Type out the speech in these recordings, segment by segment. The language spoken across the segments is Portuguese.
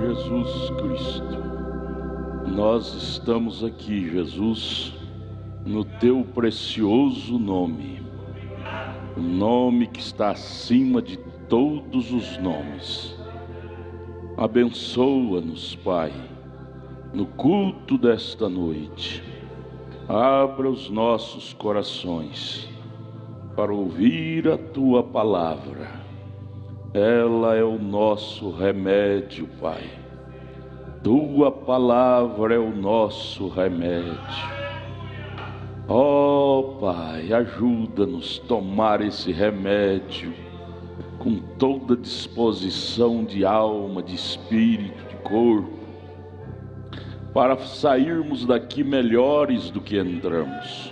Jesus Cristo, nós estamos aqui, Jesus, no teu precioso nome, o nome que está acima de todos os nomes. Abençoa-nos, Pai, no culto desta noite. Abra os nossos corações para ouvir a tua palavra. Ela é o nosso remédio, Pai. Tua palavra é o nosso remédio. Ó Pai, ajuda-nos a tomar esse remédio com toda disposição de alma, de espírito, de corpo, para sairmos daqui melhores do que entramos.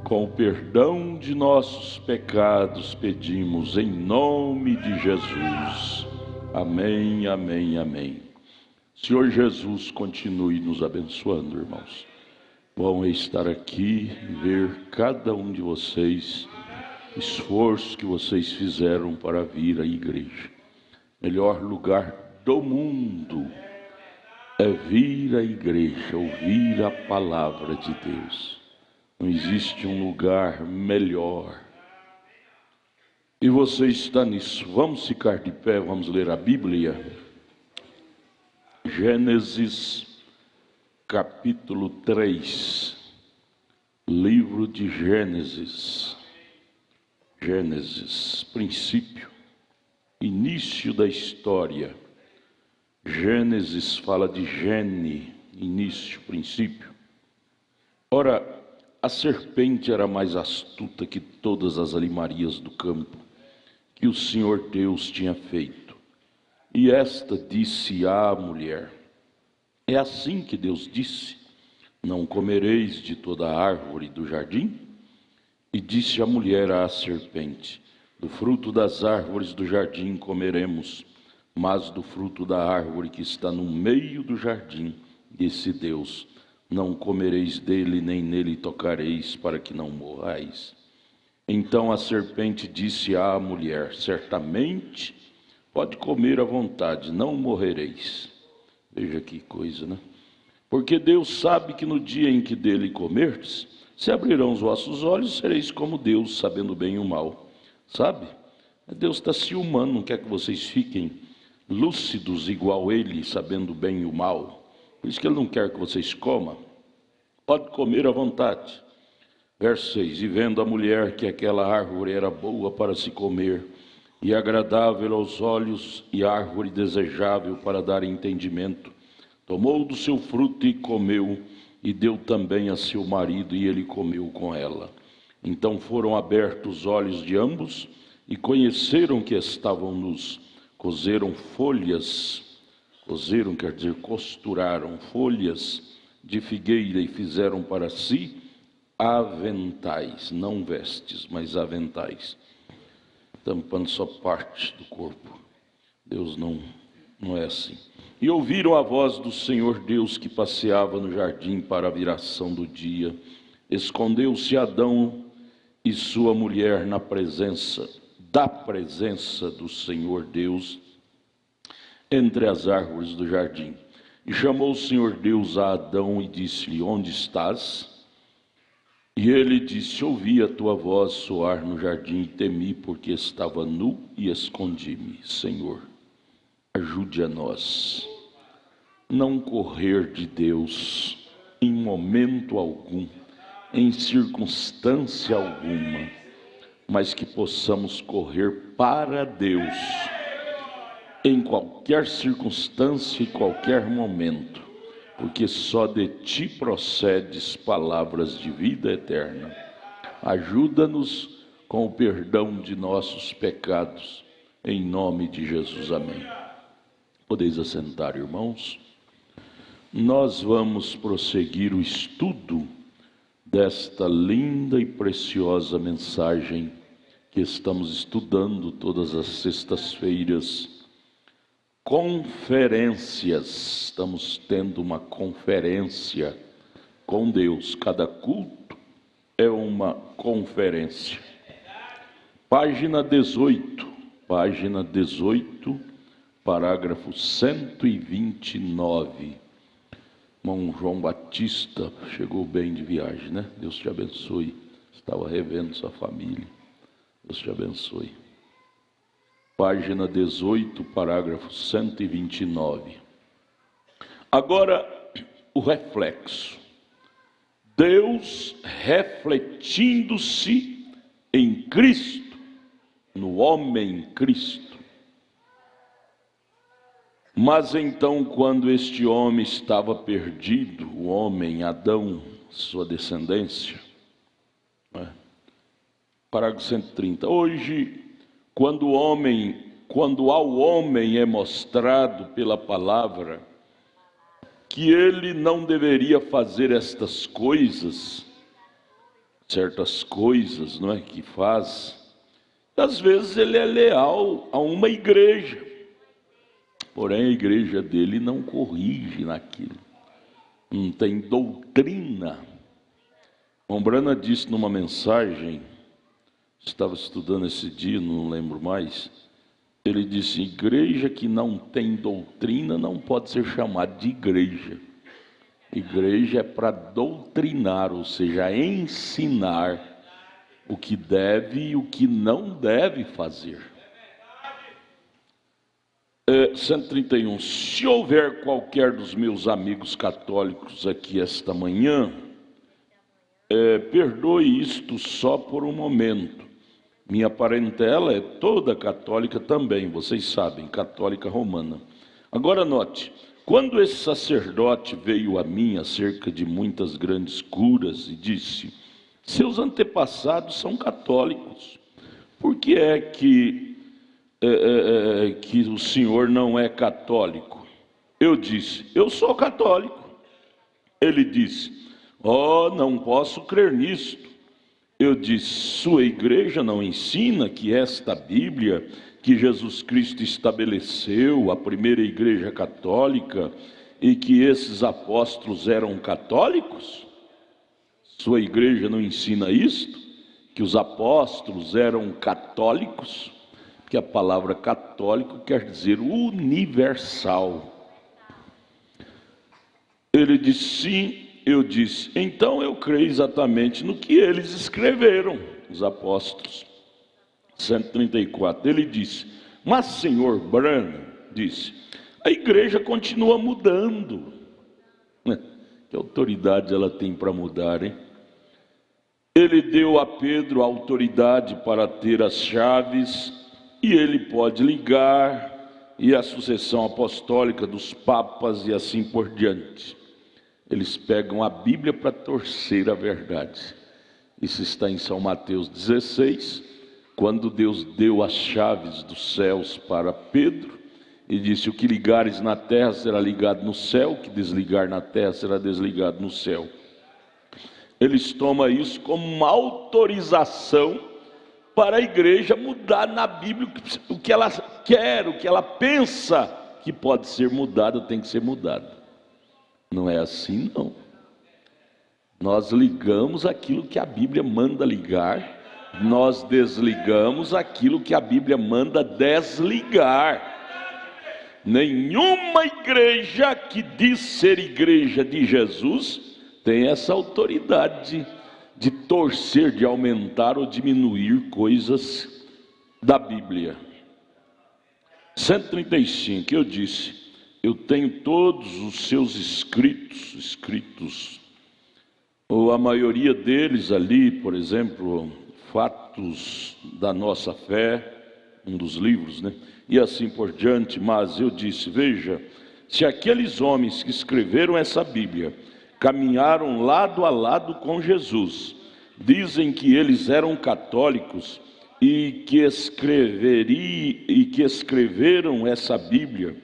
Com o perdão de nossos pecados pedimos em nome de Jesus. Amém, amém, amém. Senhor Jesus, continue nos abençoando, irmãos. Bom é estar aqui e ver cada um de vocês, esforço que vocês fizeram para vir à igreja. Melhor lugar do mundo é vir à igreja, ouvir a palavra de Deus. Não existe um lugar melhor. E você está nisso. Vamos ficar de pé, vamos ler a Bíblia. Gênesis, capítulo 3. Livro de Gênesis. Gênesis, princípio, início da história. Gênesis fala de gene, início, princípio. Ora, a serpente era mais astuta que todas as animarias do campo que o Senhor Deus tinha feito. E esta disse à mulher: é assim que Deus disse: não comereis de toda a árvore do jardim? E disse a mulher à serpente: do fruto das árvores do jardim comeremos, mas do fruto da árvore que está no meio do jardim, disse Deus: não comereis dele, nem nele tocareis, para que não morrais. Então a serpente disse à mulher: certamente pode comer à vontade, não morrereis. Veja que coisa, né? Porque Deus sabe que no dia em que dele comerdes, se abrirão os vossos olhos, sereis como Deus, sabendo bem e o mal. Sabe? Deus está ciumando, não quer que vocês fiquem lúcidos igual ele, sabendo bem e o mal. Por isso que ele não quer que vocês comam. Pode comer à vontade. Verso 6. E vendo a mulher que aquela árvore era boa para se comer, e agradável aos olhos, e árvore desejável para dar entendimento, tomou do seu fruto e comeu, e deu também a seu marido, e ele comeu com ela. Então foram abertos os olhos de ambos, e conheceram que estavam nus. Cozeram folhas, cozeram quer dizer costuraram folhas de figueira e fizeram para si aventais, não vestes, mas aventais, tampando só parte do corpo. Deus não é assim. E ouviram a voz do Senhor Deus que passeava no jardim para a viração do dia. Escondeu-se Adão e sua mulher da presença do Senhor Deus entre as árvores do jardim. E chamou o Senhor Deus a Adão e disse-lhe: onde estás? E ele disse: ouvi a tua voz soar no jardim e temi, porque estava nu e escondi-me. Senhor, ajude a nós não correr de Deus em momento algum, em circunstância alguma, mas que possamos correr para Deus em qualquer circunstância e qualquer momento, porque só de ti procedes palavras de vida eterna. Ajuda-nos com o perdão de nossos pecados, em nome de Jesus, amém. Podeis assentar, irmãos. Nós vamos prosseguir o estudo desta linda e preciosa mensagem que estamos estudando todas as sextas-feiras. Conferências, estamos tendo uma conferência com Deus, cada culto é uma conferência. Página 18, parágrafo 129. Irmão João Batista chegou bem de viagem, né? Deus te abençoe. Estava revendo sua família. Deus te abençoe. Página 18, parágrafo 129. Agora, o reflexo. Deus refletindo-se em Cristo, no homem Cristo. Mas então, quando este homem estava perdido, o homem Adão, sua descendência, parágrafo 130. Hoje, quando ao homem é mostrado pela palavra que ele não deveria fazer estas coisas, certas coisas, não é, que faz, às vezes ele é leal a uma igreja, porém a igreja dele não corrige naquilo, não tem doutrina. Brana disse numa mensagem, estava estudando esse dia, não lembro mais, ele disse: igreja que não tem doutrina não pode ser chamada de igreja. Igreja é para doutrinar, ou seja, ensinar o que deve e o que não deve fazer. 131. Se houver qualquer dos meus amigos católicos aqui esta manhã, perdoe isto só por um momento. Minha parentela é toda católica também, vocês sabem, católica romana. Agora note, quando esse sacerdote veio a mim acerca de muitas grandes curas e disse: seus antepassados são católicos, por que é que o senhor não é católico? Eu disse: eu sou católico. Ele disse: oh, não posso crer nisto. Eu disse: sua igreja não ensina que esta Bíblia que Jesus Cristo estabeleceu, a primeira igreja católica, e que esses apóstolos eram católicos? Sua igreja não ensina isto? Que os apóstolos eram católicos? Porque a palavra católico quer dizer universal. Ele disse: sim. Eu disse: então eu creio exatamente no que eles escreveram, os apóstolos. 134. Ele disse: mas senhor Brana, disse, a igreja continua mudando. Que autoridade ela tem para mudar, hein? Ele deu a Pedro a autoridade para ter as chaves, e ele pode ligar, e a sucessão apostólica dos papas e assim por diante. Eles pegam a Bíblia para torcer a verdade. Isso está em São Mateus 16, quando Deus deu as chaves dos céus para Pedro, e disse: o que ligares na terra será ligado no céu, o que desligar na terra será desligado no céu. Eles tomam isso como uma autorização para a igreja mudar na Bíblia o que ela quer, o que ela pensa que pode ser mudado, tem que ser mudado. Não é assim, não. Nós ligamos aquilo que a Bíblia manda ligar, nós desligamos aquilo que a Bíblia manda desligar. Nenhuma igreja que diz ser igreja de Jesus tem essa autoridade de torcer, de aumentar ou diminuir coisas da Bíblia. 135, eu disse: eu tenho todos os seus escritos, ou a maioria deles ali, por exemplo, Fatos da Nossa Fé, um dos livros, né? E assim por diante. Mas eu disse: veja, se aqueles homens que escreveram essa Bíblia caminharam lado a lado com Jesus, dizem que eles eram católicos e que escreveram essa Bíblia,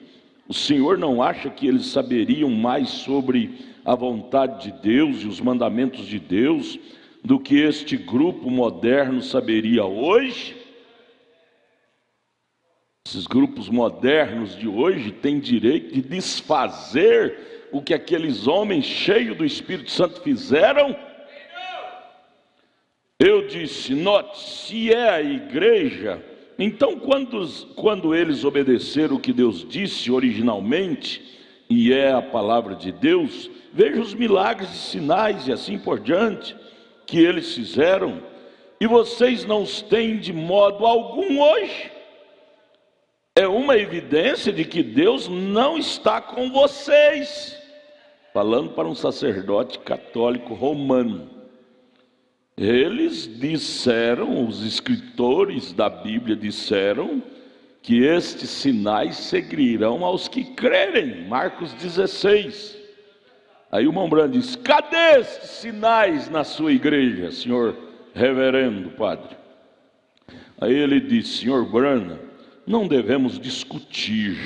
o senhor não acha que eles saberiam mais sobre a vontade de Deus e os mandamentos de Deus do que este grupo moderno saberia hoje? Esses grupos modernos de hoje têm direito de desfazer o que aqueles homens cheios do Espírito Santo fizeram? Eu disse: note, se é a igreja Então, quando eles obedeceram o que Deus disse originalmente, e é a palavra de Deus, veja os milagres e sinais e assim por diante que eles fizeram, e vocês não os têm de modo algum hoje. É uma evidência de que Deus não está com vocês. Falando para um sacerdote católico romano. Eles disseram, os escritores da Bíblia disseram, que estes sinais seguirão aos que crerem. Marcos 16. Aí o irmão Brando diz: cadê estes sinais na sua igreja, senhor reverendo padre? Aí ele disse: senhor Brando, não devemos discutir.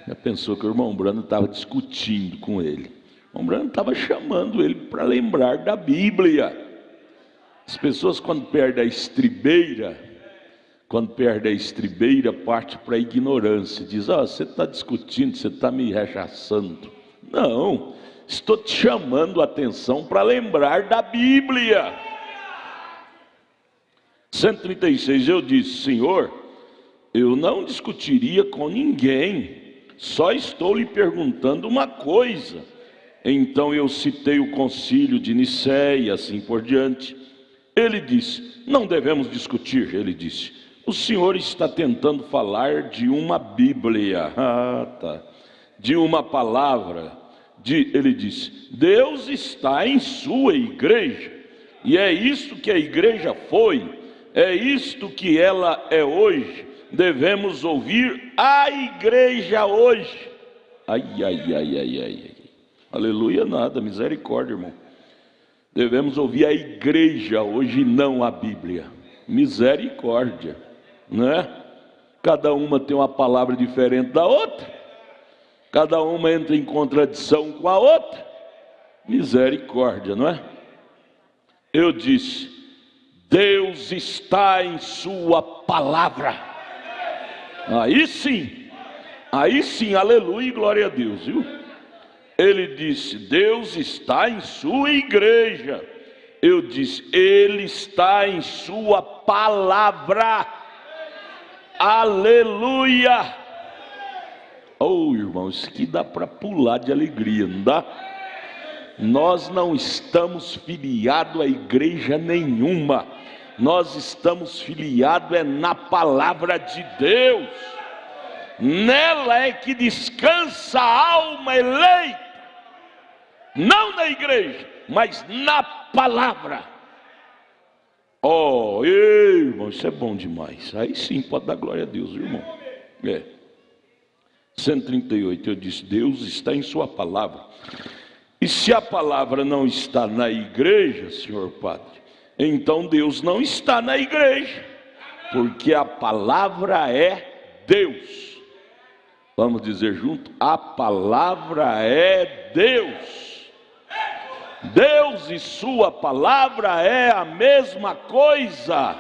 Já pensou que o irmão Brando estava discutindo com ele? O irmão Brando estava chamando ele para lembrar da Bíblia. As pessoas, quando perdem a estribeira, parte para a ignorância. Diz: você está discutindo, você está me rechaçando. Não, estou te chamando a atenção para lembrar da Bíblia. 136, eu disse: senhor, eu não discutiria com ninguém, só estou lhe perguntando uma coisa. Então eu citei o concílio de Nicéia e assim por diante. Ele disse: não devemos discutir. Ele disse: o senhor está tentando falar de uma Bíblia, de uma palavra. Ele disse: Deus está em sua igreja, e é isto que a igreja foi, é isto que ela é hoje. Devemos ouvir a igreja hoje. Ai. Aleluia nada, misericórdia, irmão. Devemos ouvir a igreja hoje, não a Bíblia. Misericórdia, né? Cada uma tem uma palavra diferente da outra. Cada uma entra em contradição com a outra. Misericórdia, não é? Eu disse: Deus está em sua palavra. Aí sim, aleluia e glória a Deus, viu? Ele disse: Deus está em sua igreja. Eu disse: Ele está em sua palavra. Aleluia. Oh, irmão, isso aqui dá para pular de alegria, não dá? Nós não estamos filiados a igreja nenhuma. Nós estamos filiados na palavra de Deus. Nela é que descansa a alma eleita. Não na igreja, mas na palavra. Oh, irmão, isso é bom demais. Aí sim pode dar glória a Deus, irmão. 138, eu disse: Deus está em sua palavra. E se a palavra não está na igreja, senhor padre, então Deus não está na igreja, porque a palavra é Deus. Vamos dizer junto: a palavra é Deus. Deus e sua palavra é a mesma coisa.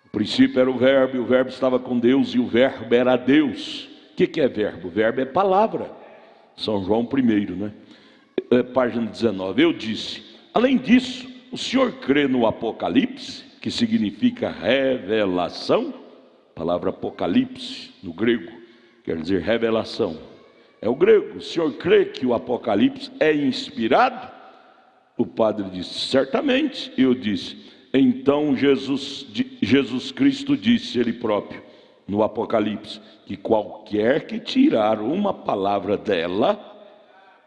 O princípio era o verbo, e o verbo estava com Deus, e o verbo era Deus. O que é verbo? O verbo é palavra. São João 1, né? Página 19. Eu disse: além disso, o senhor crê no Apocalipse, que significa revelação? A palavra Apocalipse, no grego, quer dizer revelação. É o grego. O senhor crê que o Apocalipse é inspirado? O padre disse: certamente. Eu disse: então Jesus Cristo disse, ele próprio, no Apocalipse, que qualquer que tirar uma palavra dela,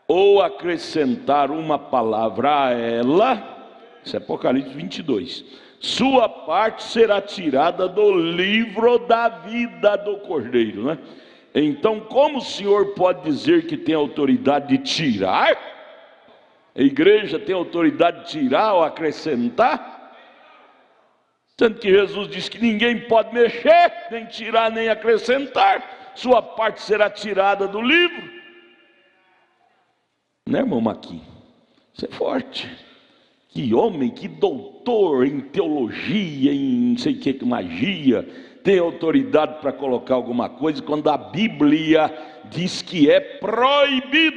ou acrescentar uma palavra a ela, isso é Apocalipse 22, sua parte será tirada do livro da vida do Cordeiro, né? Então, como o senhor pode dizer que tem autoridade de tirar? A igreja tem autoridade de tirar ou acrescentar? Sendo que Jesus disse que ninguém pode mexer, nem tirar, nem acrescentar. Sua parte será tirada do livro. Né, irmão Maqui? Isso é forte. Que homem, que doutor em teologia, em não sei o que, magia, tem autoridade para colocar alguma coisa, quando a Bíblia diz que é proibido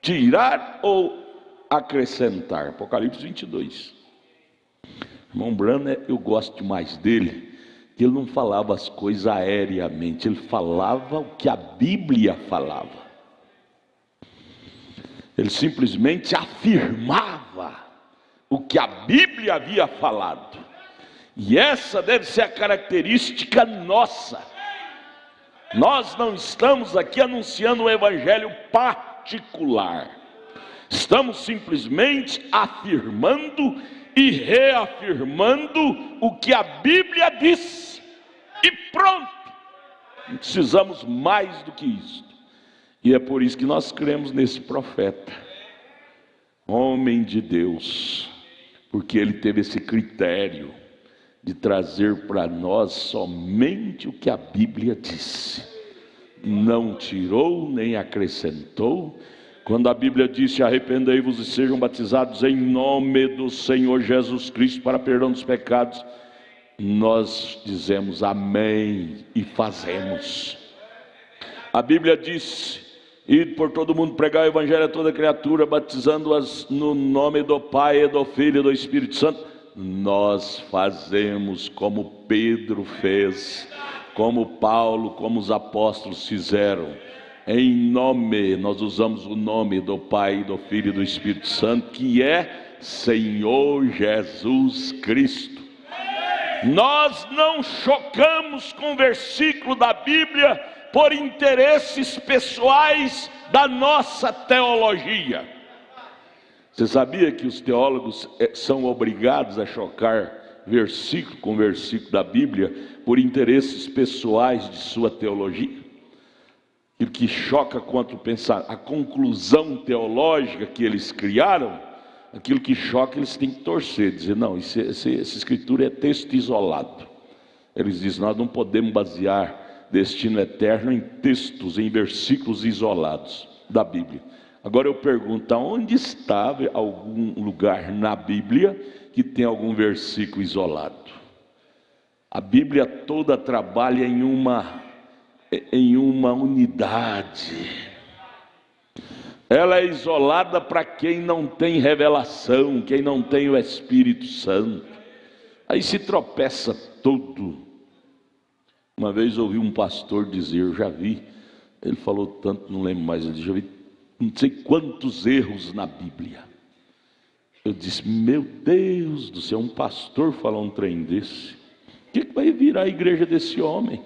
tirar ou acrescentar. Apocalipse 22. Irmão Branham, eu gosto mais dele, que ele não falava as coisas aéreamente, ele falava o que a Bíblia falava. Ele simplesmente afirmava o que a Bíblia havia falado. E essa deve ser a característica nossa. Nós não estamos aqui anunciando um evangelho particular. Estamos simplesmente afirmando e reafirmando o que a Bíblia diz. E pronto. Não precisamos mais do que isso. E é por isso que nós cremos nesse profeta, homem de Deus, porque ele teve esse critério de trazer para nós somente o que a Bíblia disse. Não tirou nem acrescentou. Quando a Bíblia disse: arrependei-vos e sejam batizados em nome do Senhor Jesus Cristo para perdão dos pecados, nós dizemos amém e fazemos. A Bíblia diz: e por todo mundo pregar o evangelho a toda criatura, batizando-as no nome do Pai, e do Filho e do Espírito Santo. Nós fazemos como Pedro fez, como Paulo, como os apóstolos fizeram. Em nome, nós usamos o nome do Pai, do Filho e do Espírito Santo, que é Senhor Jesus Cristo. Nós não chocamos com o versículo da Bíblia por interesses pessoais da nossa teologia. Você sabia que os teólogos são obrigados a chocar versículo com versículo da Bíblia por interesses pessoais de sua teologia? E o que choca contra o pensamento, a conclusão teológica que eles criaram, aquilo que choca eles têm que torcer, dizer: não, essa escritura é texto isolado. Eles dizem: nós não podemos basear destino eterno em textos, em versículos isolados da Bíblia. Agora eu pergunto: onde estava algum lugar na Bíblia que tem algum versículo isolado? A Bíblia toda trabalha em uma unidade. Ela é isolada para quem não tem revelação, quem não tem o Espírito Santo. Aí se tropeça tudo. Uma vez ouvi um pastor dizer, eu já vi, ele falou tanto, não lembro mais, ele já vi não sei quantos erros na Bíblia. Eu disse: meu Deus do céu, um pastor falar um trem desse, o que vai virar a igreja desse homem?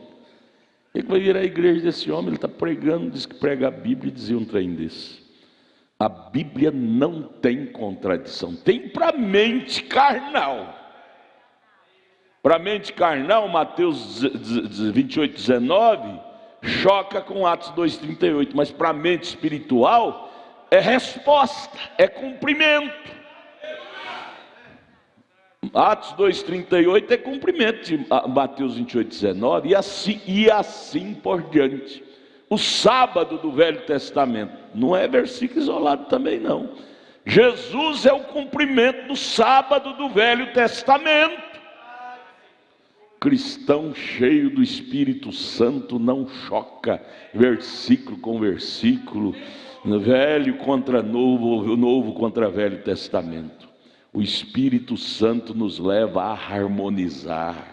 O que vai virar a igreja desse homem? Ele está pregando, diz que prega a Bíblia e dizia um trem desse. A Bíblia não tem contradição, tem para a mente carnal. Para a mente carnal, Mateus 28, 19, choca com Atos 2,38, mas para a mente espiritual, é resposta, é cumprimento. Atos 2,38 é cumprimento de Mateus 28, 19, e assim por diante. O sábado do Velho Testamento, não é versículo isolado também não. Jesus é o cumprimento do sábado do Velho Testamento. Cristão cheio do Espírito Santo não choca versículo com versículo, velho contra novo, novo contra Velho Testamento. O Espírito Santo nos leva a harmonizar.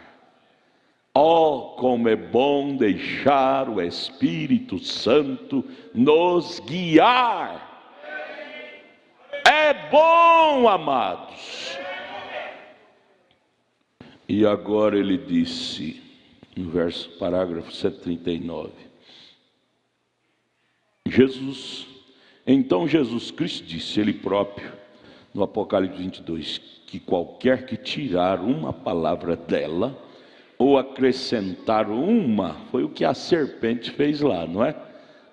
Oh, como é bom deixar o Espírito Santo nos guiar. É bom, amados. E agora ele disse, no parágrafo 139, então Jesus Cristo disse, ele próprio, no Apocalipse 22, que qualquer que tirar uma palavra dela, ou acrescentar uma, foi o que a serpente fez lá, não é?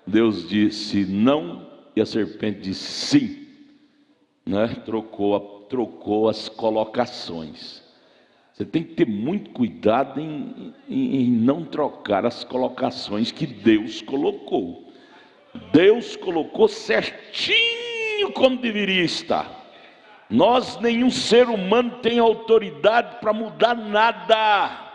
Deus disse não, e a serpente disse sim, né? Trocou as colocações. Você tem que ter muito cuidado em não trocar as colocações que Deus colocou. Deus colocou certinho como deveria estar. Nenhum ser humano tem autoridade para mudar nada.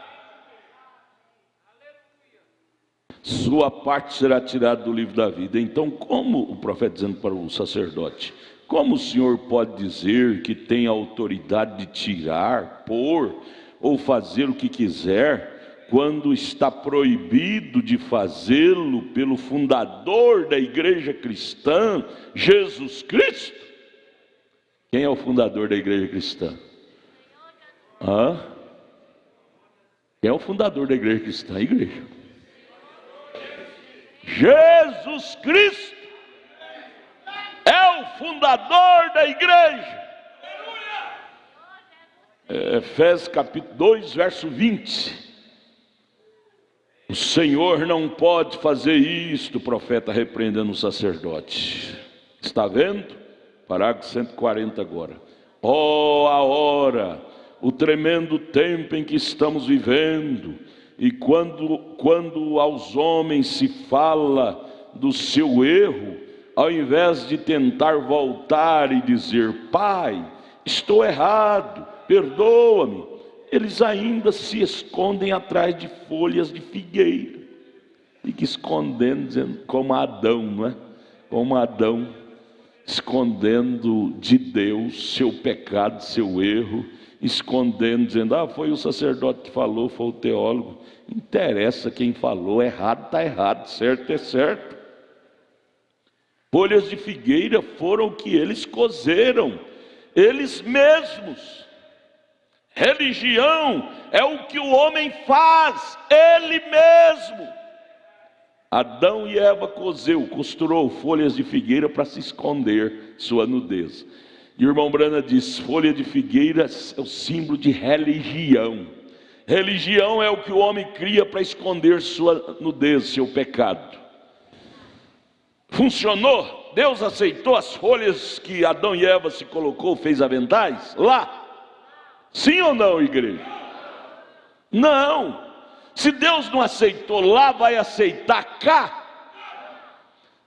Sua parte será tirada do livro da vida. Então, como o profeta dizendo para o sacerdote, Como o senhor pode dizer que tem autoridade de tirar, pôr ou fazer o que quiser, quando está proibido de fazê-lo pelo fundador da igreja cristã, Jesus Cristo? Quem é o fundador da igreja cristã? Quem é o fundador da igreja cristã? A igreja. Jesus Cristo é o fundador da igreja. Efésios capítulo 2, verso 20. O Senhor não pode fazer isto, o profeta repreendendo o sacerdote. Está vendo? Parágrafo 140 agora. Oh, a hora, o tremendo tempo em que estamos vivendo, e quando aos homens se fala do seu erro, ao invés de tentar voltar e dizer: Pai, estou errado, perdoa-me, eles ainda se escondem atrás de folhas de figueira. Fica escondendo, dizendo, como Adão, não é? Como Adão, escondendo de Deus seu pecado, seu erro, escondendo, dizendo: foi o sacerdote que falou, foi o teólogo. Interessa quem falou, errado está errado, certo é certo. Folhas de figueira foram o que eles cozeram, eles mesmos. Religião é o que o homem faz, ele mesmo. Adão e Eva costurou folhas de figueira para se esconder sua nudez. E o irmão Brana diz: folha de figueira é o símbolo de religião. Religião é o que o homem cria para esconder sua nudez, seu pecado. Funcionou? Deus aceitou as folhas que Adão e Eva se colocou, fez aventais? Lá? Sim ou não, igreja? Não. Se Deus não aceitou lá, vai aceitar cá?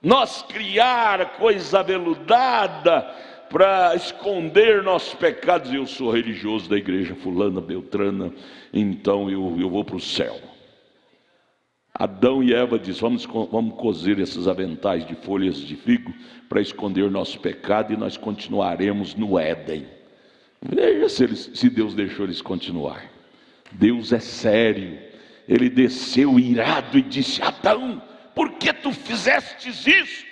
Nós criar coisa aveludada para esconder nossos pecados. Eu sou religioso da igreja fulana, beltrana, então eu vou para o céu. Adão e Eva diz: vamos cozer esses aventais de folhas de figo para esconder nosso pecado, e nós continuaremos no Éden. Veja se Deus deixou eles continuar. Deus é sério. Ele desceu irado e disse: Adão, por que tu fizestes isso?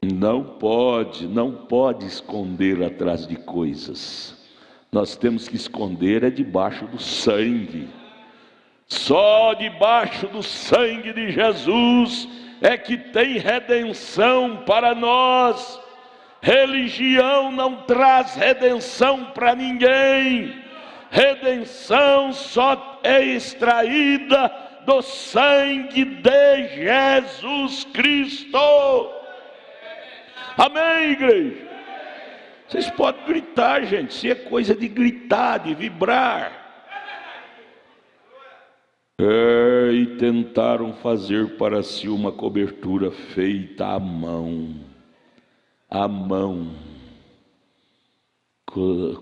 Não pode esconder atrás de coisas. Nós temos que esconder debaixo do sangue. Só debaixo do sangue de Jesus é que tem redenção para nós. Religião não traz redenção para ninguém. Redenção só é extraída do sangue de Jesus Cristo. Amém, igreja? Vocês podem gritar, gente, se é coisa de gritar, de vibrar. E tentaram fazer para si uma cobertura feita à mão,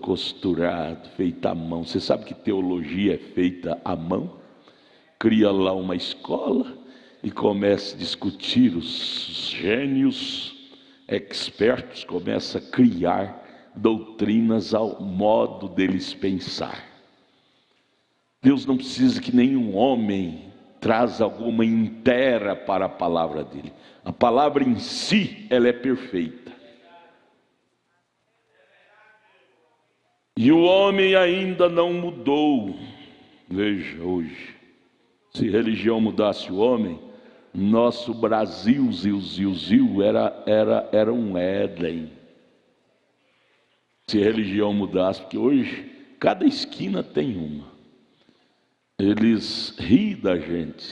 costurado, feita à mão. Você sabe que teologia é feita à mão? Cria lá uma escola e começa a discutir, os gênios expertos começam a criar doutrinas ao modo deles pensar. Deus não precisa que nenhum homem traz alguma inteira para a palavra dele. A palavra em si, ela é perfeita. E o homem ainda não mudou. Veja hoje, se religião mudasse o homem, nosso Brasil, Zil, era um Éden. Se religião mudasse, porque hoje cada esquina tem uma. Eles riem da gente.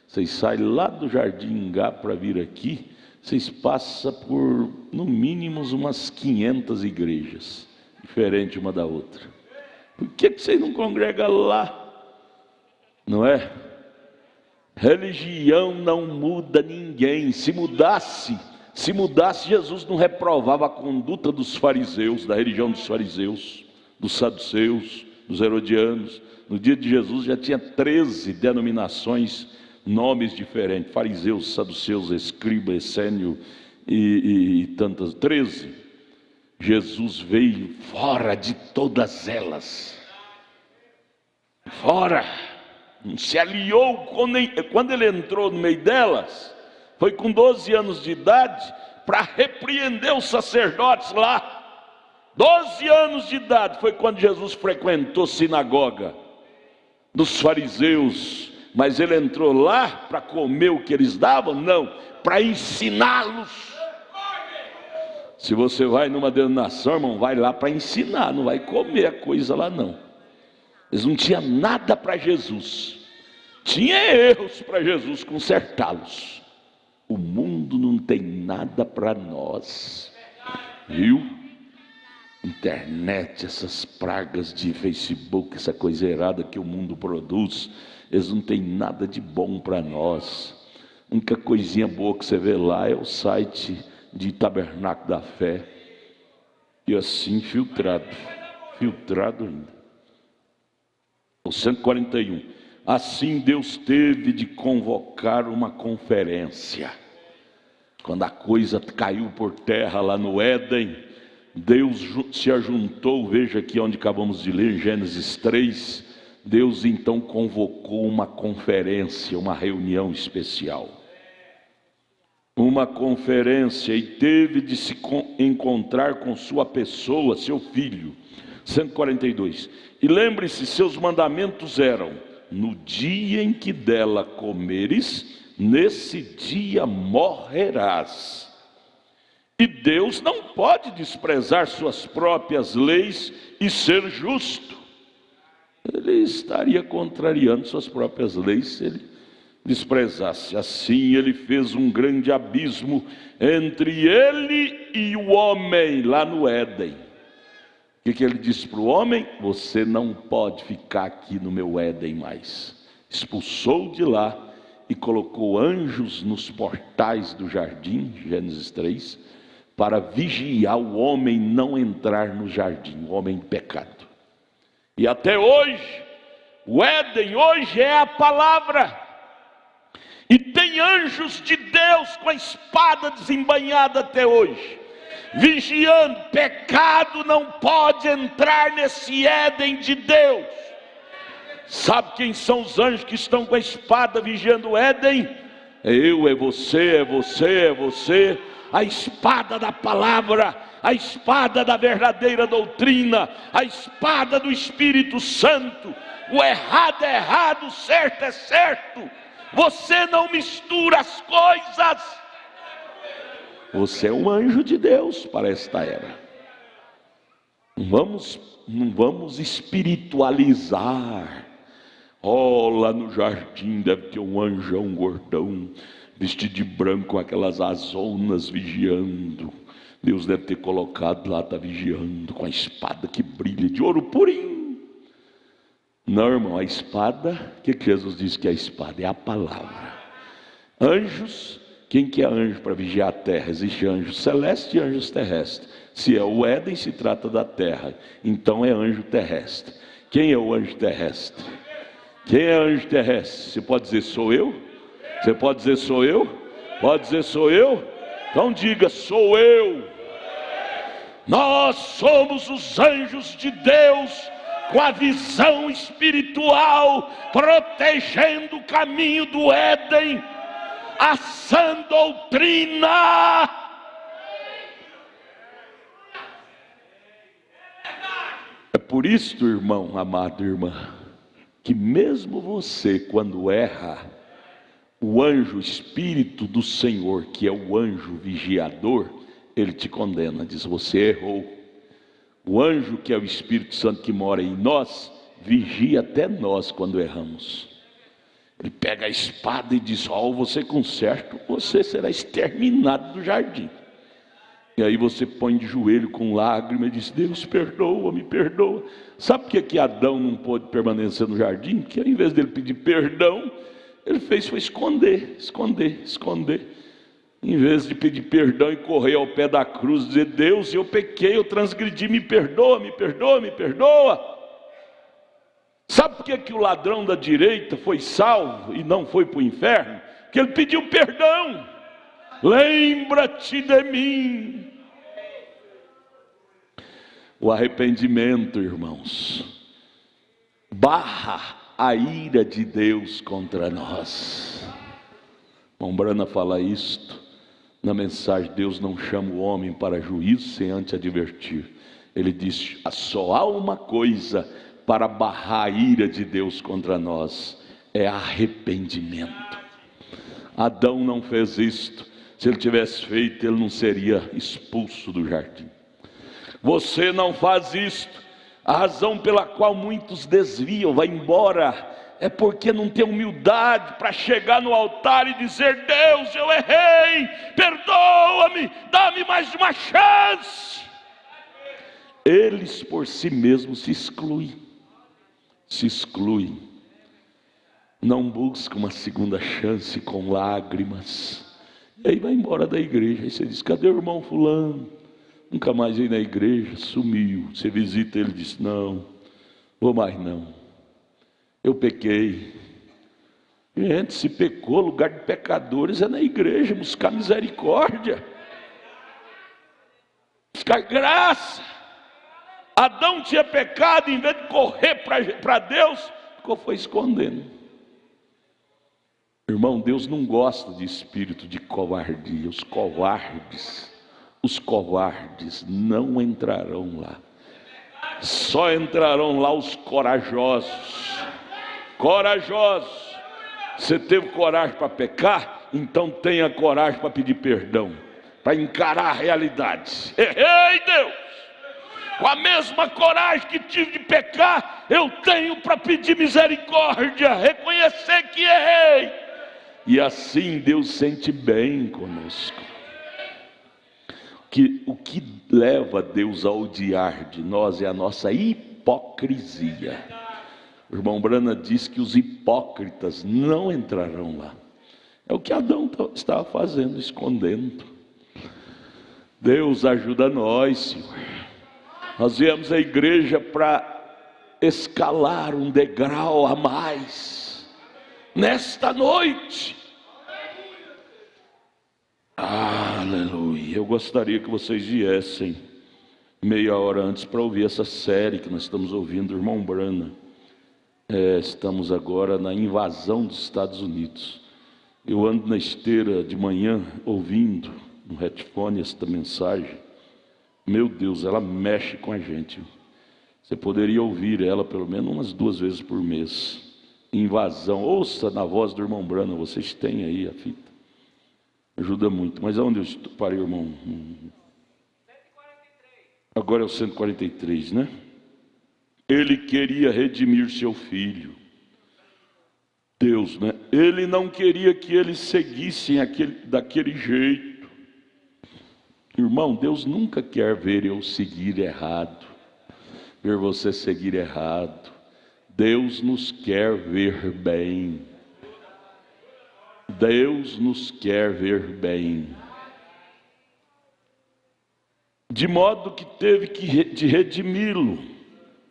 Vocês saem lá do Jardim Ingá para vir aqui, vocês passam por no mínimo umas 500 igrejas, diferentes uma da outra. Por que vocês não congregam lá? Não é? Religião não muda ninguém. Se mudasse, Jesus não reprovava a conduta dos fariseus, da religião dos fariseus, dos saduceus, dos herodianos. No dia de Jesus já tinha 13 denominações, nomes diferentes: fariseus, saduceus, escriba, essênio, e tantas, 13, Jesus veio fora de todas elas, fora, não se aliou. Quando ele entrou no meio delas, foi com 12 anos de idade, para repreender os sacerdotes lá. 12 anos de idade foi quando Jesus frequentou a sinagoga dos fariseus. Mas ele entrou lá para comer o que eles davam? Não, para ensiná-los. Se você vai numa denominação, irmão, vai lá para ensinar, não vai comer a coisa lá não. Eles não tinham nada para Jesus, tinha erros para Jesus consertá-los. O mundo não tem nada para nós, viu? Internet, essas pragas de Facebook, essa coisa errada que o mundo produz, eles não têm nada de bom para nós. A única coisinha boa que você vê lá é o site de Tabernáculo da Fé, e assim filtrado ainda. O 141, assim Deus teve de convocar uma conferência. Quando a coisa caiu por terra lá no Éden, Deus se ajuntou. Veja aqui onde acabamos de ler, Gênesis 3, Deus então convocou uma conferência, uma reunião especial. Uma conferência, e teve de se encontrar com sua pessoa, seu filho. 142, e lembre-se, seus mandamentos eram: no dia em que dela comeres, nesse dia morrerás. E Deus não pode desprezar suas próprias leis e ser justo. Ele estaria contrariando suas próprias leis se ele desprezasse. Assim ele fez um grande abismo entre ele e o homem lá no Éden. O que ele disse para o homem? Você não pode ficar aqui no meu Éden mais. Expulsou de lá e colocou anjos nos portais do jardim, Gênesis 3, para vigiar o homem não entrar no jardim, o homem em pecado. E até hoje, o Éden hoje é a palavra. E tem anjos de Deus com a espada desembainhada até hoje, vigiando. Pecado não pode entrar nesse Éden de Deus. Sabe quem são os anjos que estão com a espada vigiando o Éden? É eu, é você, é você, é você. A espada da palavra, a espada da verdadeira doutrina, a espada do Espírito Santo. O errado é errado, o certo é certo. Você não mistura as coisas. Você é um anjo de Deus para esta era. Não vamos espiritualizar. Lá no jardim deve ter um anjão gordão, vestido de branco, com aquelas azonas vigiando. Deus deve ter colocado lá, está vigiando, com a espada que brilha de ouro purinho. Não, irmão, a espada, o que Jesus disse que é a espada? É a palavra. Anjos, quem que é anjo para vigiar a terra? Existe anjos celestes e anjos terrestres. Se é o Éden, se trata da terra, então é anjo terrestre. Quem é o anjo terrestre? Quem é anjo terrestre? Você pode dizer sou eu? Você pode dizer sou eu? Pode dizer sou eu? Então diga sou eu. Nós somos os anjos de Deus, com a visão espiritual, protegendo o caminho do Éden, a sã doutrina. É por isso, irmão, amado irmã, que mesmo você, quando erra, o anjo, o Espírito do Senhor, que é o anjo vigiador, ele te condena, diz: você errou. O anjo, que é o Espírito Santo que mora em nós, vigia até nós quando erramos. Ele pega a espada e diz: você conserta, você será exterminado do jardim. E aí você põe de joelho com lágrima e diz: Deus, perdoa, me perdoa. Sabe por que Adão não pôde permanecer no jardim? Porque ao invés dele pedir perdão, ele foi esconder. Em vez de pedir perdão e correr ao pé da cruz e dizer: Deus, eu pequei, eu transgredi, me perdoa, me perdoa, me perdoa. Sabe por que o ladrão da direita foi salvo e não foi para o inferno? Porque ele pediu perdão. lembra-te de mim. O arrependimento, irmãos, barra a ira de Deus contra nós. Irmão Brana fala isto na mensagem: Deus não chama o homem para juízo sem antes advertir. Ele diz: só há uma coisa para barrar a ira de Deus contra nós, é arrependimento. Adão não fez isto. Se ele tivesse feito, ele não seria expulso do jardim. Você não faz isto. A razão pela qual muitos desviam, vai embora, é porque não tem humildade para chegar no altar e dizer: Deus, eu errei, perdoa-me, dá-me mais uma chance. Eles por si mesmos se excluem, não buscam uma segunda chance com lágrimas, e aí vai embora da igreja. Aí você diz: cadê o irmão fulano? Nunca mais veio na igreja, sumiu. Você visita ele e diz: não, vou mais não, eu pequei. Gente, se pecou, lugar de pecadores é na igreja, buscar misericórdia, buscar graça. Adão tinha pecado, em vez de correr para Deus, foi escondendo. Irmão, Deus não gosta de espírito de covardia. Os covardes não entrarão lá. Só entrarão lá os corajosos. Você teve coragem para pecar? Então tenha coragem para pedir perdão, para encarar a realidade. Errei, Deus. Com a mesma coragem que tive de pecar, eu tenho para pedir misericórdia, reconhecer que errei. E assim Deus sente bem conosco. O que leva Deus a odiar de nós é a nossa hipocrisia. O irmão Brana diz que os hipócritas não entrarão lá. É o que Adão estava fazendo, escondendo. Deus ajuda nós, Senhor. Nós viemos à igreja para escalar um degrau a mais nesta noite. Aleluia. Eu gostaria que vocês viessem meia hora antes para ouvir essa série que nós estamos ouvindo, irmão Brana. Estamos agora na invasão dos Estados Unidos. Eu ando na esteira de manhã ouvindo no headphone esta mensagem. Meu Deus, ela mexe com a gente. Você poderia ouvir ela pelo menos umas 2 vezes por mês. Invasão. Ouça na voz do irmão Brana, vocês têm aí a fita. Ajuda muito. Mas aonde eu parei, irmão? 143. Agora é o 143, né? Ele queria redimir seu filho. Deus, né? Ele não queria que eles seguissem daquele jeito. Irmão, Deus nunca quer ver eu seguir errado, ver você seguir errado. Deus nos quer ver bem. Deus nos quer ver bem. De modo que teve de redimi-lo.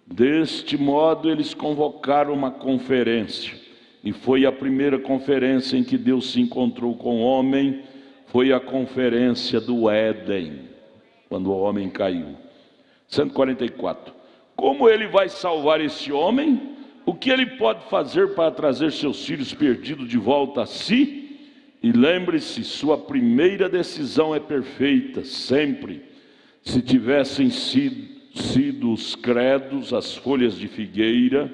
Deste modo eles convocaram uma conferência. E foi a primeira conferência em que Deus se encontrou com o homem. Foi a conferência do Éden, quando o homem caiu. 144. Como ele vai salvar esse homem? O que ele pode fazer para trazer seus filhos perdidos de volta a si? E lembre-se, sua primeira decisão é perfeita, sempre. Se tivessem sido os credos, as folhas de figueira,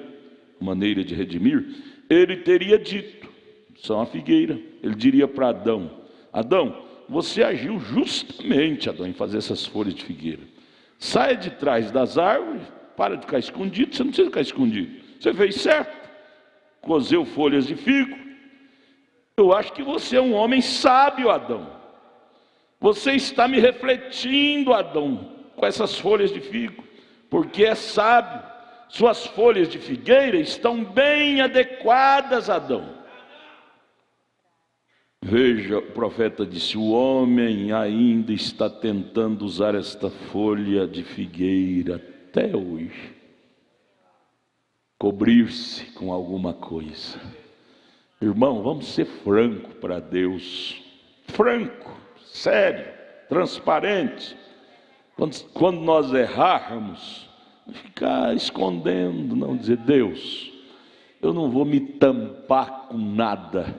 maneira de redimir, ele teria dito: são a figueira. Ele diria para Adão: Adão, você agiu justamente, Adão, em fazer essas folhas de figueira. Saia de trás das árvores, para de ficar escondido. Você não precisa ficar escondido. Você fez certo, cozeu folhas de figo. Eu acho que você é um homem sábio, Adão. Você está me refletindo, Adão, com essas folhas de figo, porque é sábio. Suas folhas de figueira estão bem adequadas, Adão. Veja, o profeta disse: o homem ainda está tentando usar esta folha de figueira até hoje, cobrir-se com alguma coisa. Irmão, vamos ser franco para Deus. Franco. sério, transparente. Quando nós errarmos, não ficar escondendo, não dizer: Deus, eu não vou me tampar com nada,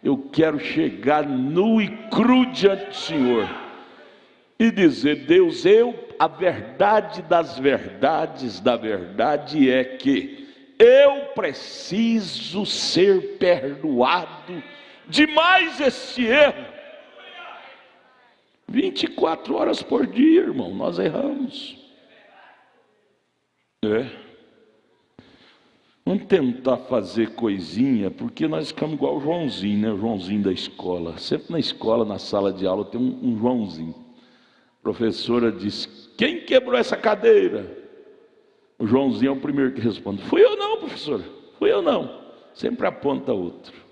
eu quero chegar nu e cru diante do Senhor e dizer: Deus, a verdade das verdades da verdade é que eu preciso ser perdoado de mais esse erro. 24 horas por dia, irmão, nós erramos. Vamos tentar fazer coisinha, porque nós ficamos igual o Joãozinho, né? O Joãozinho da escola. Sempre na escola, na sala de aula, tem um Joãozinho. A professora diz: quem quebrou essa cadeira? O Joãozinho é o primeiro que responde: fui eu não, professora, fui eu não. Sempre aponta outro.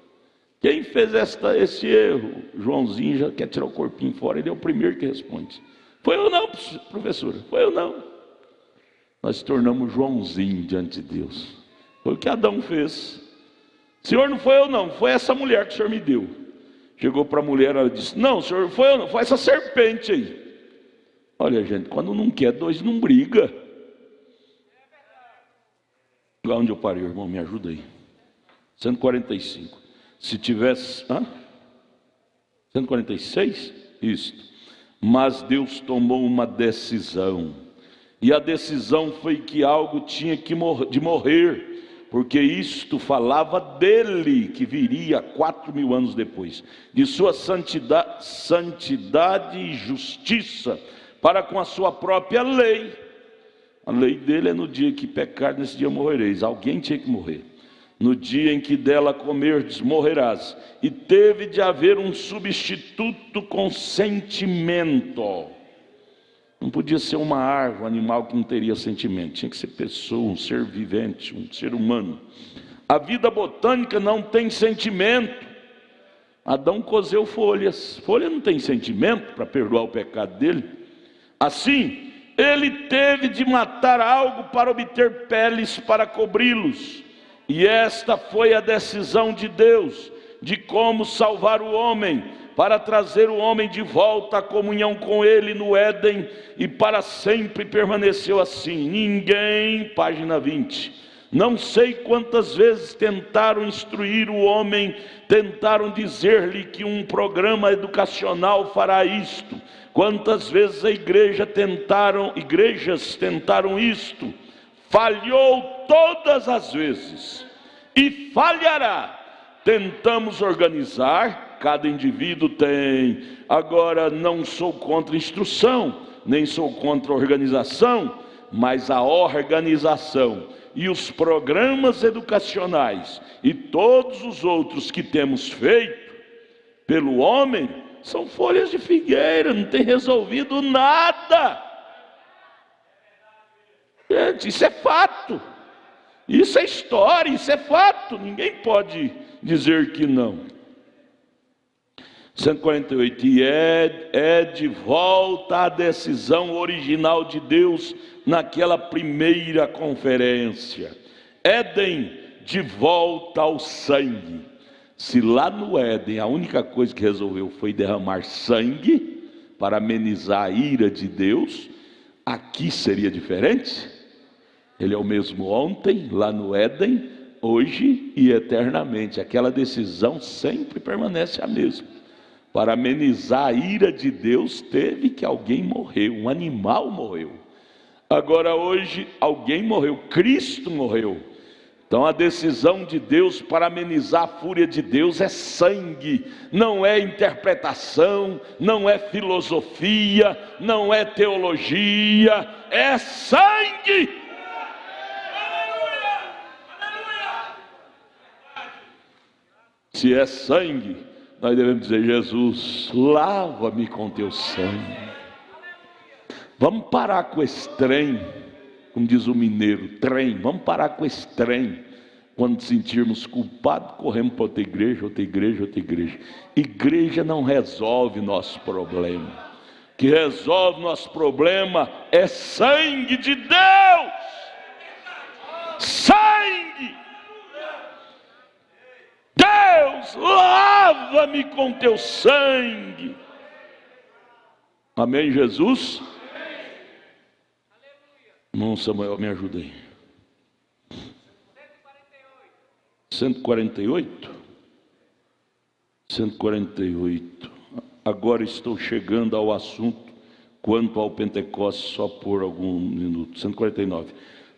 Quem fez esse erro? O Joãozinho já quer tirar o corpinho fora, ele é o primeiro que responde: foi eu não, professora, foi eu não. Nós tornamos Joãozinho diante de Deus. Foi o que Adão fez. Senhor, não foi eu não, foi essa mulher que o Senhor me deu. Chegou para a mulher, ela disse: não, Senhor, foi eu não, foi essa serpente aí. Olha, gente, quando não quer, dois não briga. Lá onde eu parei, irmão, me ajuda aí. 145. Se tivesse... 146? Isso. Mas Deus tomou uma decisão. E a decisão foi que algo tinha de morrer, porque isto falava dele, que viria 4.000 anos depois, de sua santidade e justiça, para com a sua própria lei. A lei dele é: no dia que pecar, nesse dia morrereis. Alguém tinha que morrer. No dia em que dela comerdes, morrerás. E teve de haver um substituto com sentimento. Não podia ser uma árvore, um animal que não teria sentimento. Tinha que ser pessoa, um ser vivente, um ser humano. A vida botânica não tem sentimento. Adão cozeu folhas. Folha não tem sentimento para perdoar o pecado dele. Assim, ele teve de matar algo para obter peles para cobri-los. E esta foi a decisão de Deus, de como salvar o homem, para trazer o homem de volta à comunhão com ele no Éden, e para sempre permaneceu assim. Ninguém, página 20, não sei quantas vezes tentaram instruir o homem, tentaram dizer-lhe que um programa educacional fará isto. Quantas vezes igrejas tentaram isto, falhou todas as vezes, e falhará. Tentamos organizar, cada indivíduo tem. Agora, não sou contra instrução, nem sou contra organização, mas a organização e os programas educacionais e todos os outros que temos feito pelo homem são folhas de figueira, não tem resolvido nada. Gente, isso é fato, isso é história, isso é fato, ninguém pode dizer que não. 148, e é de volta à decisão original de Deus naquela primeira conferência. Éden, de volta ao sangue. Se lá no Éden a única coisa que resolveu foi derramar sangue para amenizar a ira de Deus, aqui seria diferente? Ele é o mesmo ontem, lá no Éden, hoje e eternamente. Aquela decisão sempre permanece a mesma. Para amenizar a ira de Deus, teve que alguém morrer, um animal morreu. Agora hoje, alguém morreu, Cristo morreu. Então a decisão de Deus para amenizar a fúria de Deus é sangue, não é interpretação, não é filosofia, não é teologia, é sangue. Se é sangue, nós devemos dizer: Jesus, lava-me com teu sangue. Vamos parar com esse trem, como diz o mineiro, trem. Vamos parar com esse trem. Quando sentirmos culpados, corremos para outra igreja, outra igreja, outra igreja. Igreja não resolve nosso problema. O que resolve nosso problema é sangue de Deus. Sangue. Deus, lava-me com teu sangue. Amém, Jesus? Irmão Samuel, me ajuda aí. 148? 148. Agora estou chegando ao assunto quanto ao Pentecostes, só por algum minuto. 149.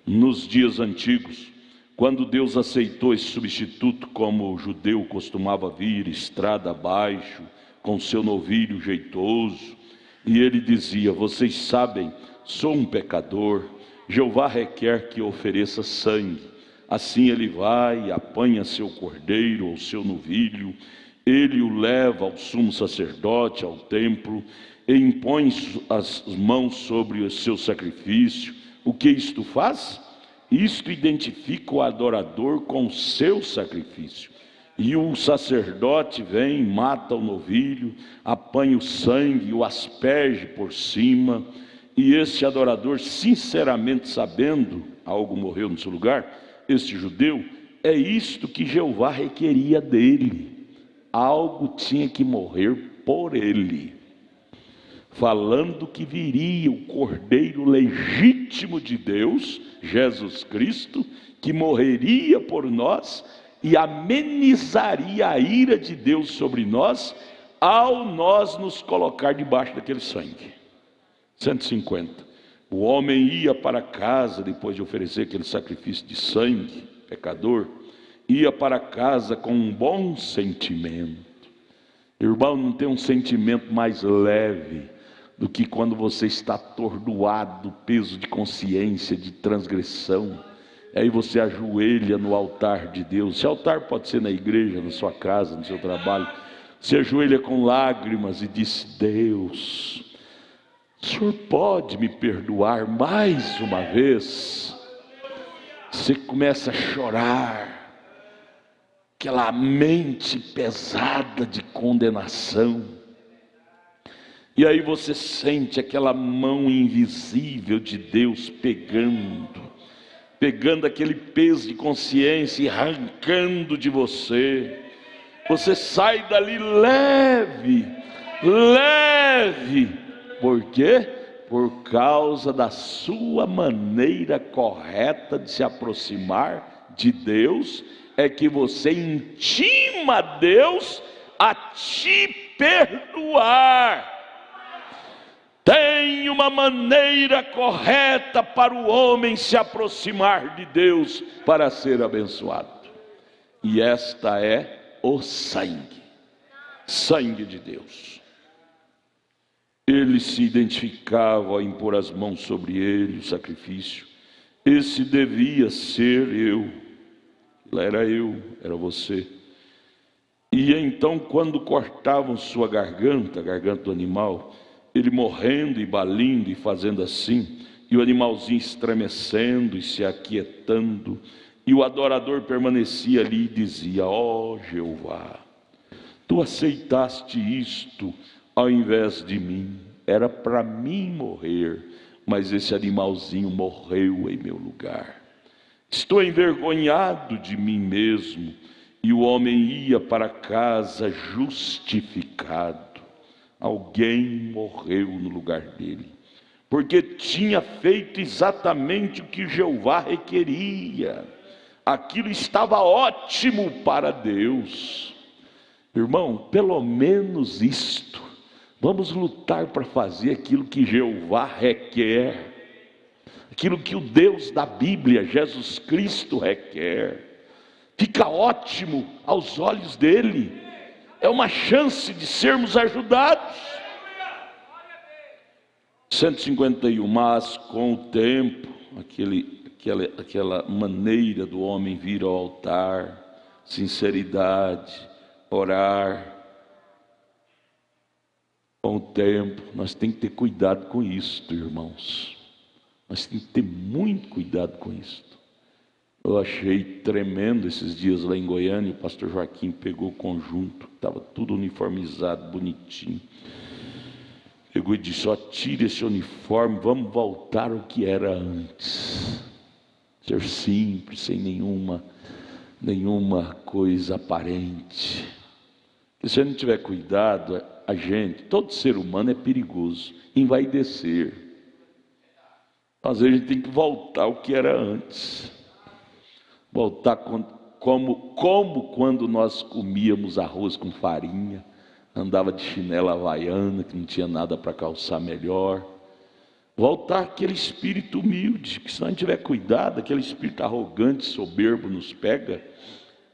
Nos dias antigos, quando Deus aceitou esse substituto, como o judeu costumava vir, estrada abaixo, com seu novilho jeitoso, e ele dizia: vocês sabem, sou um pecador, Jeová requer que ofereça sangue. Assim ele vai, apanha seu cordeiro ou seu novilho, ele o leva ao sumo sacerdote, ao templo, e impõe as mãos sobre o seu sacrifício. O que isto faz? Isto identifica o adorador com o seu sacrifício. E o sacerdote vem, mata o novilho, apanha o sangue, o asperge por cima, e este adorador, sinceramente sabendo, algo morreu no seu lugar, este judeu, é isto que Jeová requeria dele. Algo tinha que morrer por ele, falando que viria o Cordeiro legítimo de Deus, Jesus Cristo, que morreria por nós e amenizaria a ira de Deus sobre nós, ao nós nos colocar debaixo daquele sangue. 150. O homem ia para casa, depois de oferecer aquele sacrifício de sangue, pecador, ia para casa com um bom sentimento. Irmão, não tem um sentimento mais leve do que quando você está atordoado, peso de consciência, de transgressão. Aí você ajoelha no altar de Deus. Esse altar pode ser na igreja, na sua casa, no seu trabalho. Você ajoelha com lágrimas e diz: Deus, o Senhor pode me perdoar mais uma vez? Você começa a chorar, aquela mente pesada de condenação, e aí você sente aquela mão invisível de Deus pegando aquele peso de consciência e arrancando de você. Você sai dali leve. Por quê? Por causa da sua maneira correta de se aproximar de Deus, é que você intima Deus a te perdoar. Tem uma maneira correta para o homem se aproximar de Deus para ser abençoado, e esta é o sangue de Deus. Ele se identificava ao impor as mãos sobre ele, o sacrifício. Esse devia ser eu, era você. E então, quando cortavam sua garganta, a garganta do animal, ele morrendo e balindo e fazendo assim, e o animalzinho estremecendo e se aquietando, e o adorador permanecia ali e dizia: ó Jeová, tu aceitaste isto ao invés de mim. Era para mim morrer, mas esse animalzinho morreu em meu lugar. Estou envergonhado de mim mesmo. E o homem ia para casa justificado. Alguém morreu no lugar dele, porque tinha feito exatamente o que Jeová requeria. Aquilo estava ótimo para Deus. Irmão, pelo menos isto. Vamos lutar para fazer aquilo que Jeová requer, aquilo que o Deus da Bíblia, Jesus Cristo, requer. Fica ótimo aos olhos dele. É uma chance de sermos ajudados. 151. Mas com o tempo, aquela maneira do homem vir ao altar, sinceridade, orar, com o tempo, nós temos que ter cuidado com isso, irmãos. Nós temos que ter muito cuidado com isso. Eu achei tremendo esses dias lá em Goiânia. O pastor Joaquim pegou o conjunto, estava tudo uniformizado, bonitinho. Pegou e disse: ó, tira esse uniforme, vamos voltar ao que era antes. Ser simples, sem nenhuma coisa aparente. E se você não tiver cuidado, a gente, todo ser humano é perigoso, envaidecer. Às vezes a gente tem que voltar ao que era antes. Voltar como quando nós comíamos arroz com farinha, andava de chinela havaiana, que não tinha nada para calçar melhor. Voltar aquele espírito humilde, que se não tiver cuidado, aquele espírito arrogante, soberbo nos pega,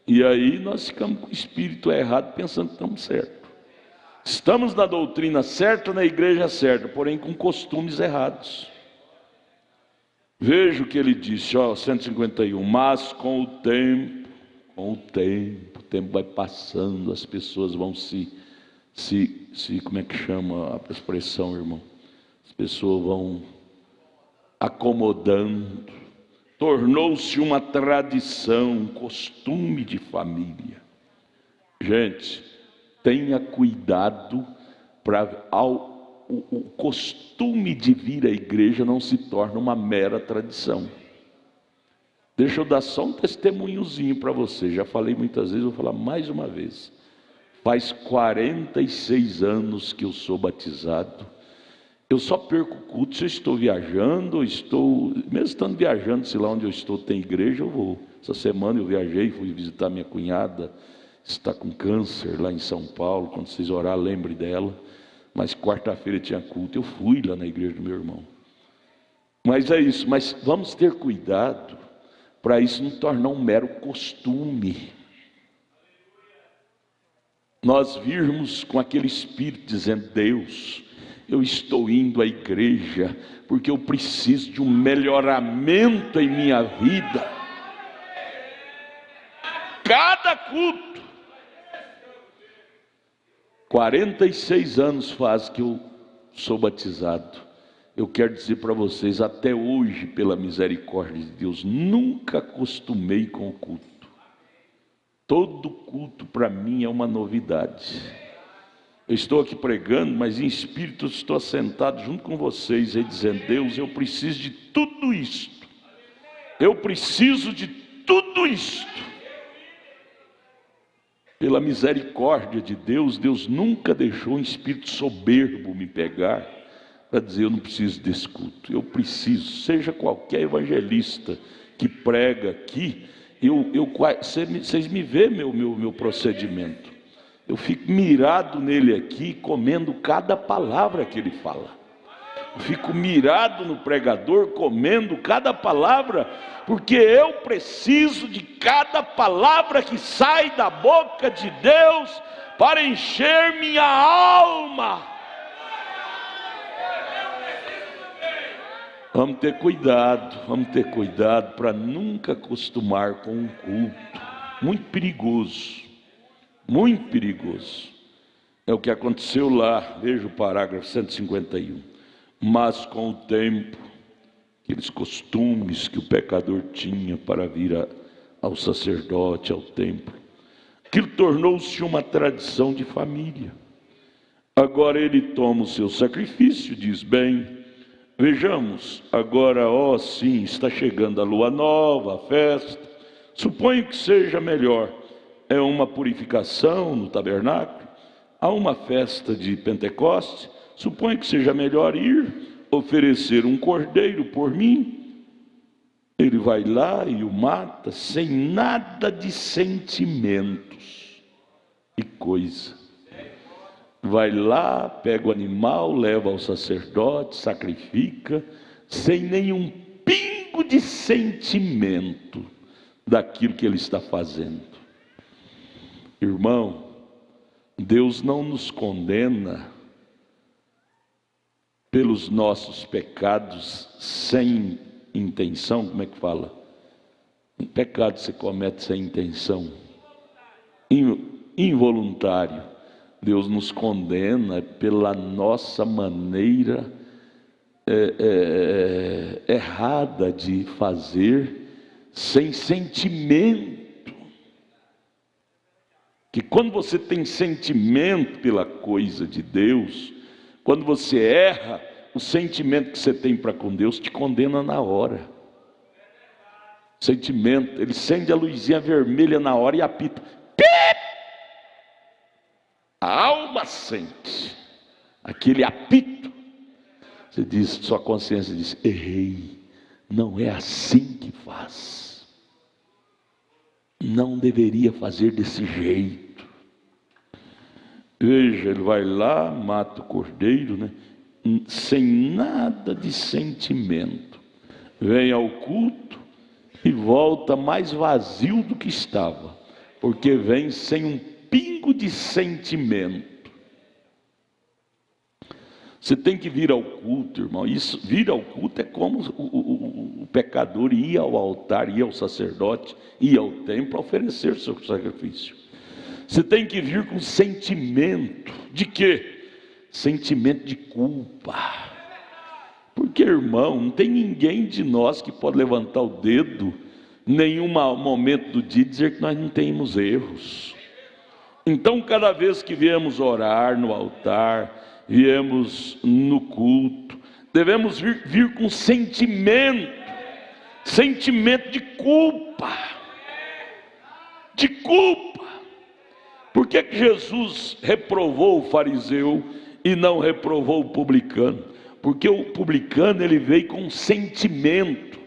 e aí nós ficamos com o espírito errado, pensando que estamos certos. Estamos na doutrina certa, na igreja certa, porém com costumes errados. Veja o que ele disse, 151, mas com o tempo, o tempo vai passando, as pessoas vão como é que chama a expressão, irmão? As pessoas vão acomodando, tornou-se uma tradição, um costume de família. Gente, tenha cuidado para o costume de vir à igreja não se torne uma mera tradição. Deixa eu dar só um testemunhozinho para você. Já falei muitas vezes, vou falar mais uma vez. Faz 46 anos que eu sou batizado. Eu só perco culto se eu estou viajando, mesmo estando viajando, se lá onde eu estou tem igreja, eu vou. Essa semana eu viajei, fui visitar minha cunhada, está com câncer lá em São Paulo. Quando vocês orar, lembre dela. Mas quarta-feira tinha culto, eu fui lá na igreja do meu irmão. Mas é isso, mas vamos ter cuidado para isso não tornar um mero costume. Nós virmos com aquele espírito dizendo: Deus, eu estou indo à igreja porque eu preciso de um melhoramento em minha vida. Cada culto. 46 anos faz que eu sou batizado. Eu quero dizer para vocês, até hoje, pela misericórdia de Deus, nunca acostumei com o culto. Todo culto para mim é uma novidade. Eu estou aqui pregando, mas em espírito estou sentado junto com vocês aí dizendo: Deus, eu preciso de tudo isto. Eu preciso de tudo isto. Pela misericórdia de Deus, Deus nunca deixou um espírito soberbo me pegar para dizer: eu não preciso desse culto. Eu preciso, seja qualquer evangelista que prega aqui, vocês me vê meu procedimento. Eu fico mirado nele aqui, comendo cada palavra que ele fala. Eu fico mirado no pregador, comendo cada palavra, porque eu preciso de cada palavra que sai da boca de Deus para encher minha alma. Vamos ter cuidado para nunca acostumar com um culto. Muito perigoso. É o que aconteceu lá, veja o parágrafo 151. Mas com o tempo, aqueles costumes que o pecador tinha para vir ao sacerdote, ao templo, aquilo tornou-se uma tradição de família. Agora ele toma o seu sacrifício, diz: bem, vejamos, agora, sim, está chegando a lua nova, a festa, suponho que seja melhor. É uma purificação no tabernáculo, há uma festa de Pentecostes, suponho que seja melhor ir oferecer um cordeiro por mim. Ele vai lá e o mata sem nada de sentimentos e coisa. Vai lá, pega o animal, leva ao sacerdote, sacrifica, sem nenhum pingo de sentimento daquilo que ele está fazendo. Irmão, Deus não nos condena pelos nossos pecados sem intenção. Como é que fala? Um pecado se comete sem intenção, involuntário. Deus nos condena pela nossa maneira errada de fazer, sem sentimento. Que quando você tem sentimento pela coisa de Deus, quando você erra, o sentimento que você tem para com Deus te condena na hora. Sentimento, ele acende a luzinha vermelha na hora e apita. Pip! a alma sente aquele apito. Você diz, sua consciência diz: errei, não é assim que faz, não deveria fazer desse jeito. Veja, ele vai lá, mata o cordeiro, né? Sem nada de sentimento, vem ao culto e volta mais vazio do que estava, porque vem sem um pingo de sentimento. Você tem que vir ao culto, irmão. Isso, vir ao culto é como o pecador ia ao altar, ia ao sacerdote, ia ao templo oferecer seu sacrifício. Você tem que vir com sentimento de quê? Sentimento de culpa. Porque, irmão, não tem ninguém de nós que pode levantar o dedo em nenhum momento do dia e dizer que nós não temos erros. Então, cada vez que viemos orar no altar, viemos no culto, devemos vir com sentimento de culpa. De culpa. Por que Jesus reprovou o fariseu e não reprovou o publicano? Porque o publicano ele veio com sentimento,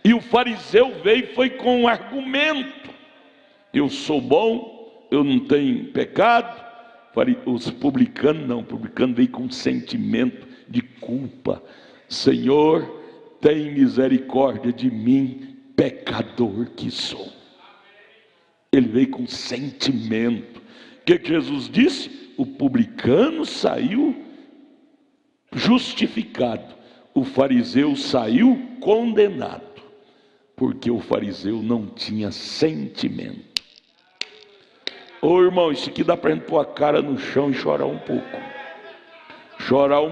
e o fariseu veio foi com um argumento. Eu sou bom, eu não tenho pecado. Os publicanos não, o publicano veio com sentimento de culpa. Senhor, tem misericórdia de mim, pecador que sou. Ele veio com sentimento. O que Jesus disse? O publicano saiu justificado, o fariseu saiu condenado, porque o fariseu não tinha sentimento. Ô irmão, isso aqui dá para a gente pôr a cara no chão e chorar um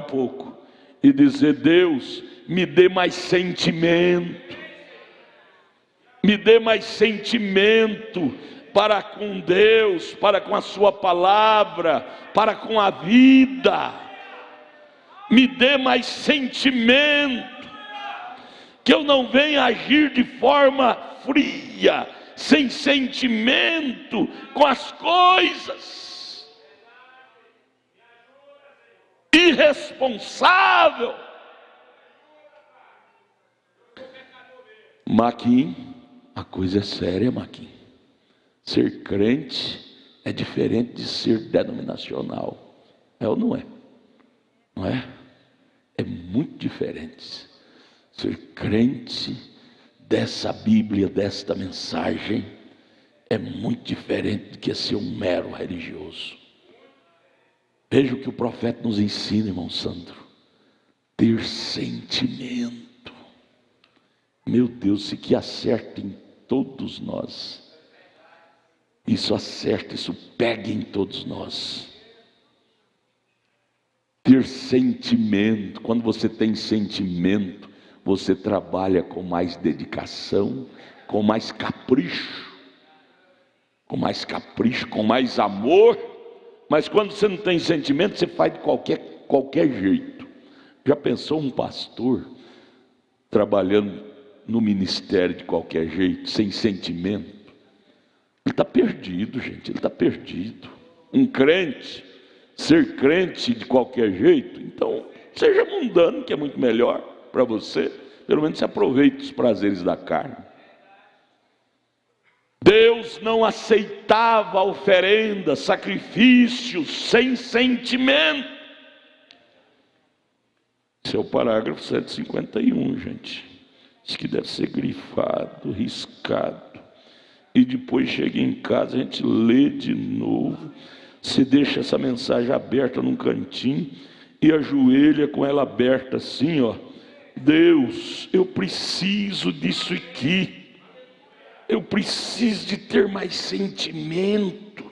pouco, e dizer: Deus, me dê mais sentimento, para com Deus, para com a sua palavra, para com a vida. Me dê mais sentimento, que eu não venha agir de forma fria, sem sentimento com as coisas, irresponsável. Maquim, a coisa é séria, Maquim. Ser crente é diferente de ser denominacional. É ou não é? Não é? É muito diferente. Ser crente dessa Bíblia, desta mensagem, é muito diferente do que ser um mero religioso. Veja o que o profeta nos ensina, irmão Sandro: ter sentimento. Meu Deus, isso que acerta em todos nós. Isso acerta, isso pega em todos nós. Ter sentimento. Quando você tem sentimento, você trabalha com mais dedicação, com mais capricho, com mais amor. Mas quando você não tem sentimento, você faz de qualquer jeito. Já pensou um pastor trabalhando no ministério de qualquer jeito, sem sentimento? Ele está perdido, gente, ele está perdido. Um crente, ser crente de qualquer jeito, então seja mundano, que é muito melhor para você. Pelo menos você aproveita os prazeres da carne. Deus não aceitava oferenda, sacrifícios sem sentimento. Esse é o parágrafo 151, gente. Isso que deve ser grifado, riscado. E depois chega em casa, a gente lê de novo. Você deixa essa mensagem aberta num cantinho e ajoelha com ela aberta assim, ó. Deus, eu preciso disso aqui. Eu preciso de ter mais sentimento.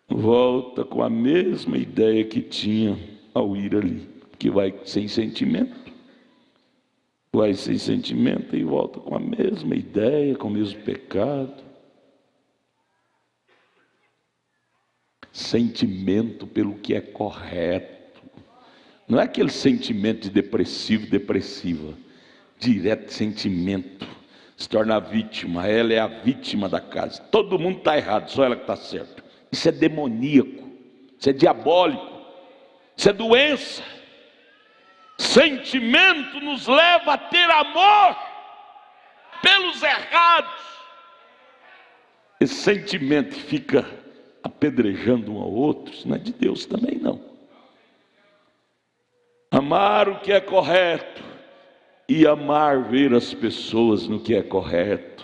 Volta com a mesma ideia que tinha ao ir ali, que vai sem sentimento. Vai sem sentimento e volta com a mesma ideia, com o mesmo pecado. Sentimento pelo que é correto. Não é aquele sentimento de depressiva. Direto sentimento. Se torna vítima. Ela é a vítima da casa. Todo mundo está errado, só ela que está certa. Isso é demoníaco, isso é diabólico, isso é doença. Sentimento nos leva a ter amor pelos errados. Esse sentimento que fica apedrejando um ao outro, isso não é de Deus também não. Amar o que é correto e amar ver as pessoas no que é correto,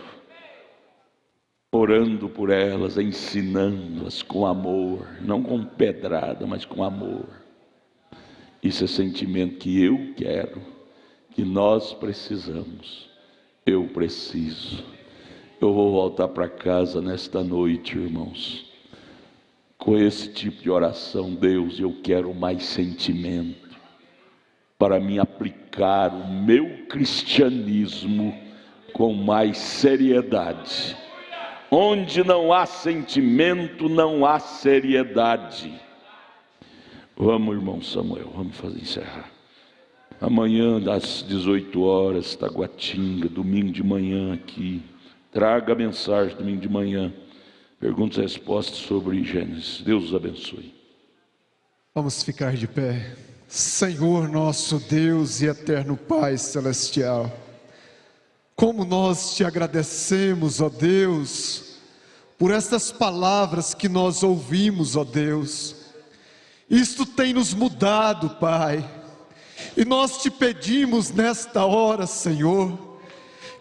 orando por elas, ensinando-as com amor, não com pedrada, mas com amor. Isso é sentimento que eu quero, que nós precisamos. Eu preciso. Eu vou voltar para casa nesta noite, irmãos, com esse tipo de oração. Deus, eu quero mais sentimento para me aplicar o meu cristianismo com mais seriedade. Onde não há sentimento, não há seriedade. Vamos, irmão Samuel, vamos encerrar. Amanhã, às 18 horas, Taguatinga, domingo de manhã aqui. Traga a mensagem domingo de manhã. Perguntas e respostas sobre Gênesis. Deus os abençoe. Vamos ficar de pé. Senhor nosso Deus e eterno Pai celestial, como nós te agradecemos, ó Deus, por estas palavras que nós ouvimos, ó Deus. Isto tem nos mudado, Pai, e nós te pedimos nesta hora, Senhor,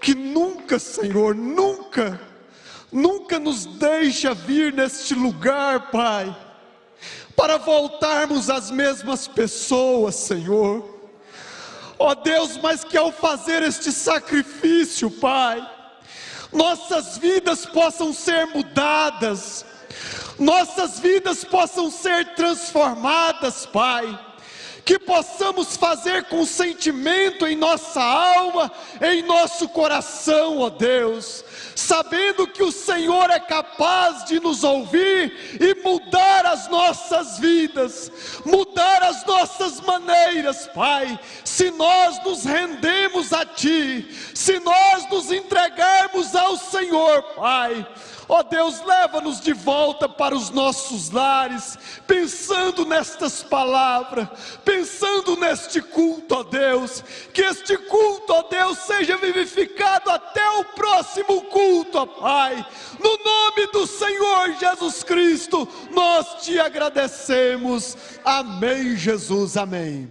que nunca, Senhor, nunca nos deixa vir neste lugar, Pai, para voltarmos às mesmas pessoas, Senhor. Ó Deus, mas que ao fazer este sacrifício, Pai, nossas vidas possam ser mudadas, nossas vidas possam ser transformadas, Pai, que possamos fazer com sentimento em nossa alma, em nosso coração, ó Deus, sabendo que o Senhor é capaz de nos ouvir e mudar as nossas vidas, mudar as nossas maneiras, Pai, se nós nos rendemos a Ti, se nós nos entregarmos ao Senhor, Pai. Ó Deus, leva-nos de volta para os nossos lares, pensando nestas palavras, pensando neste culto, ó Deus, que este culto, ó Deus, seja vivificado até o próximo culto, ó Pai. No nome do Senhor Jesus Cristo, nós te agradecemos. Amém, Jesus, amém.